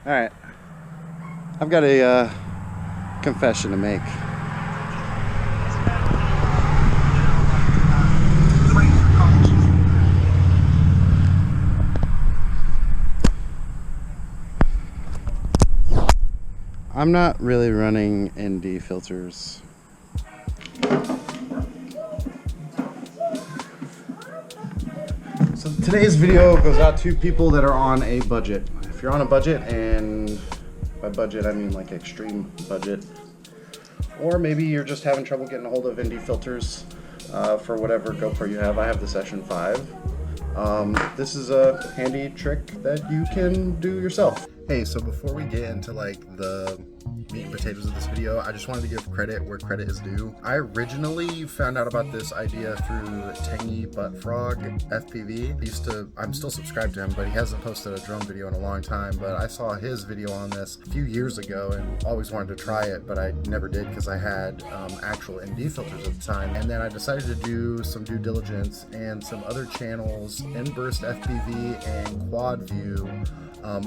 Alright, I've got a confession to make. I'm not really running ND filters. So today's video goes out to people that are on a budget. If you're on a budget, and by budget I mean like extreme budget, or maybe you're just having trouble getting a hold of ND filters for whatever GoPro you have. I have the Session 5. This is a handy trick that you can do yourself. Hey, so before we get into like the meat and potatoes of this video, I just wanted to give credit where credit is due. I originally found out about this idea through Tangy Butt Frog FPV. I'm still subscribed to him, but he hasn't posted a drone video in a long time. But I saw his video on this a few years ago and always wanted to try it, but I never did because I had actual ND filters at the time. And then I decided to do some due diligence, and some other channels, Inburst FPV and Quad View,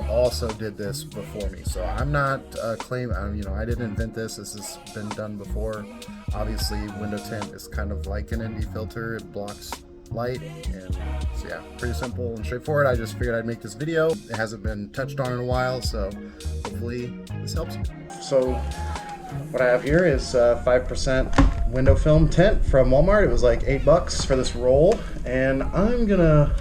also did this before me. So I'm not claiming, I didn't invent this. This has been done before. Obviously, window tint is kind of like an ND filter. It blocks light, and so yeah, pretty simple and straightforward. I just figured I'd make this video. It hasn't been touched on in a while, so hopefully this helps you. So what I have here is 5% window film tint from Walmart. It was like $8 for this roll, and I'm gonna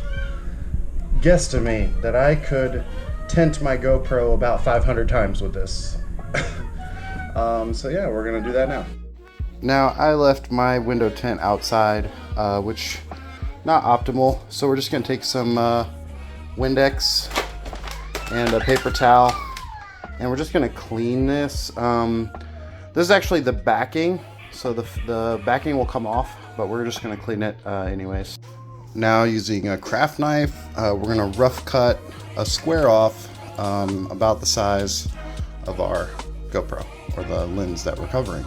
guesstimate that I could tint my GoPro about 500 times with this. So yeah, we're gonna do that now. Now I left my window tint outside, which not optimal. So we're just gonna take some Windex and a paper towel, and we're just gonna clean this. This is actually the backing, so the backing will come off, but we're just gonna clean it anyways. Now using a craft knife, we're gonna rough cut a square off about the size of our GoPro, or the lens that we're covering.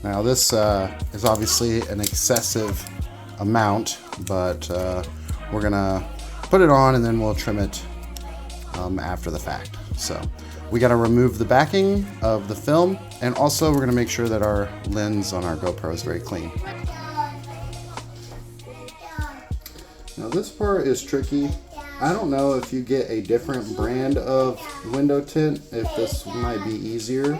Now this is obviously an excessive amount, but we're gonna put it on and then we'll trim it after the fact. So we got to remove the backing of the film, and also we're going to make sure that our lens on our GoPro is very clean. Now this part is tricky. I don't know if you get a different brand of window tint, if this might be easier.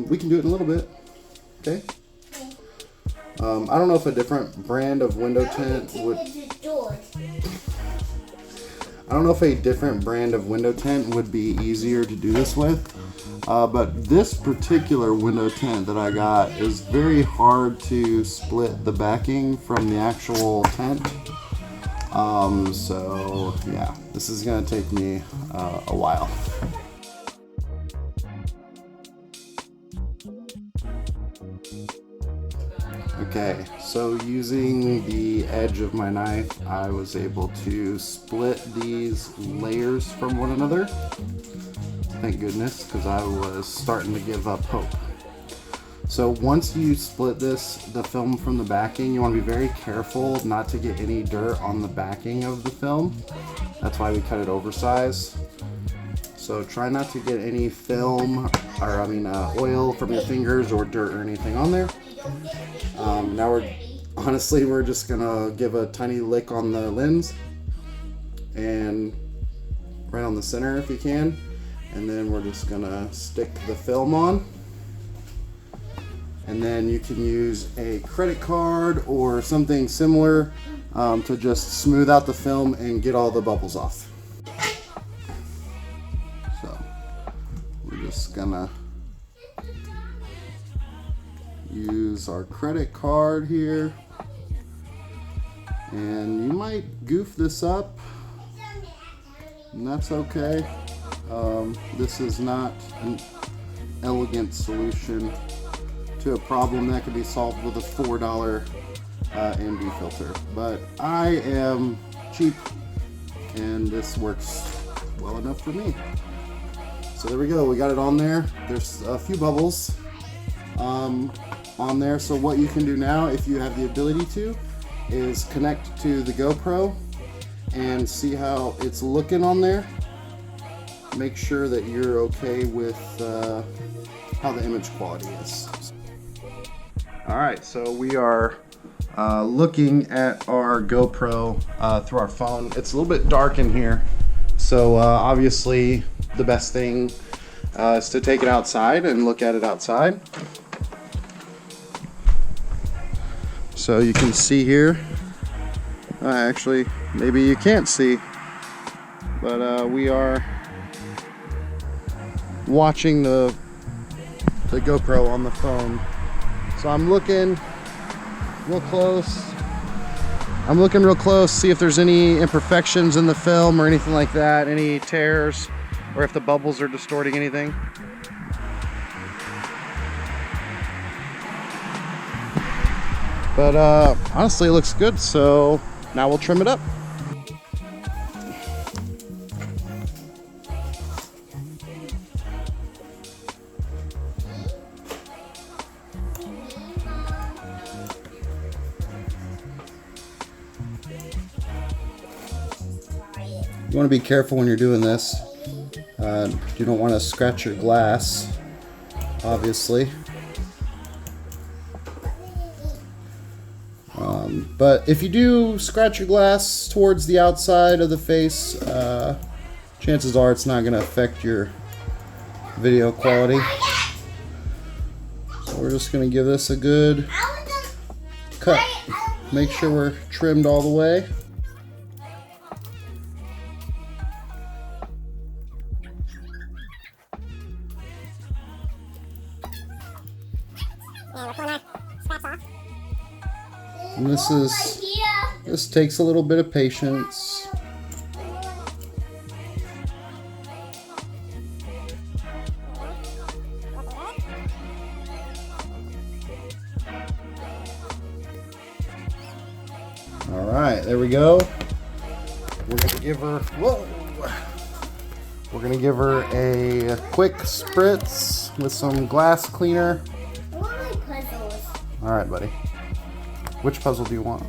We can do it in a little bit. Okay. I don't know if a different brand of window tint would... I don't know if a different brand of window tint would be easier to do this with, but this particular window tint that I got is very hard to split the backing from the actual tint. So yeah, this is gonna take me a while. Okay, so using the edge of my knife, I was able to split these layers from one another. Thank goodness, because I was starting to give up hope. So once you split the film from the backing, you want to be very careful not to get any dirt on the backing of the film. That's why we cut it oversized. So try not to get any film, or oil from your fingers or dirt or anything on there. Now we're just gonna give a tiny lick on the lens, and right on the center if you can, and then we're just gonna stick the film on. And then you can use a credit card or something similar to just smooth out the film and get all the bubbles off. So we're just gonna use our credit card here, and you might goof this up, and that's okay. This is not an elegant solution to a problem that could be solved with a $4 ND filter, but I am cheap and this works well enough for me. So there we go, we got it on there. There's a few bubbles. on there. So what you can do now, if you have the ability to, is connect to the GoPro and see how it's looking on there. Make sure that you're okay with how the image quality is. All right, so we are looking at our GoPro through our phone. It's a little bit dark in here, so obviously the best thing is to take it outside and look at it outside. So you can see here, actually maybe you can't see, but we are watching the GoPro on the phone. So I'm looking real close. See if there's any imperfections in the film or anything like that, any tears, or if the bubbles are distorting anything. But honestly, it looks good, so now we'll trim it up. You want to be careful when you're doing this. You don't want to scratch your glass, obviously. But if you do scratch your glass towards the outside of the face, chances are it's not going to affect your video quality. So we're just going to give this a good cut. Make sure we're trimmed all the way. And this takes a little bit of patience. All right, there we go. We're gonna give her, we're gonna give her a quick spritz with some glass cleaner. I want my puzzles. All right, buddy. Which puzzle do you want?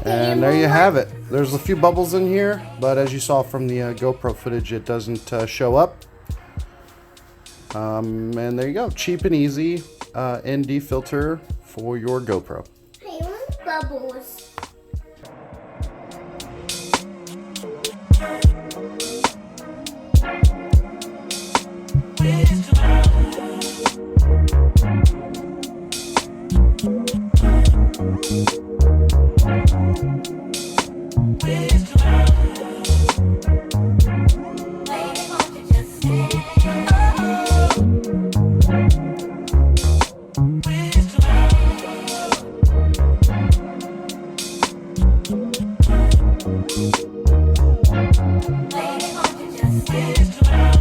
And there you have it. There's a few bubbles in here, but as you saw from the GoPro footage, it doesn't show up. And there you go. Cheap and easy ND filter for your GoPro. I want bubbles. Just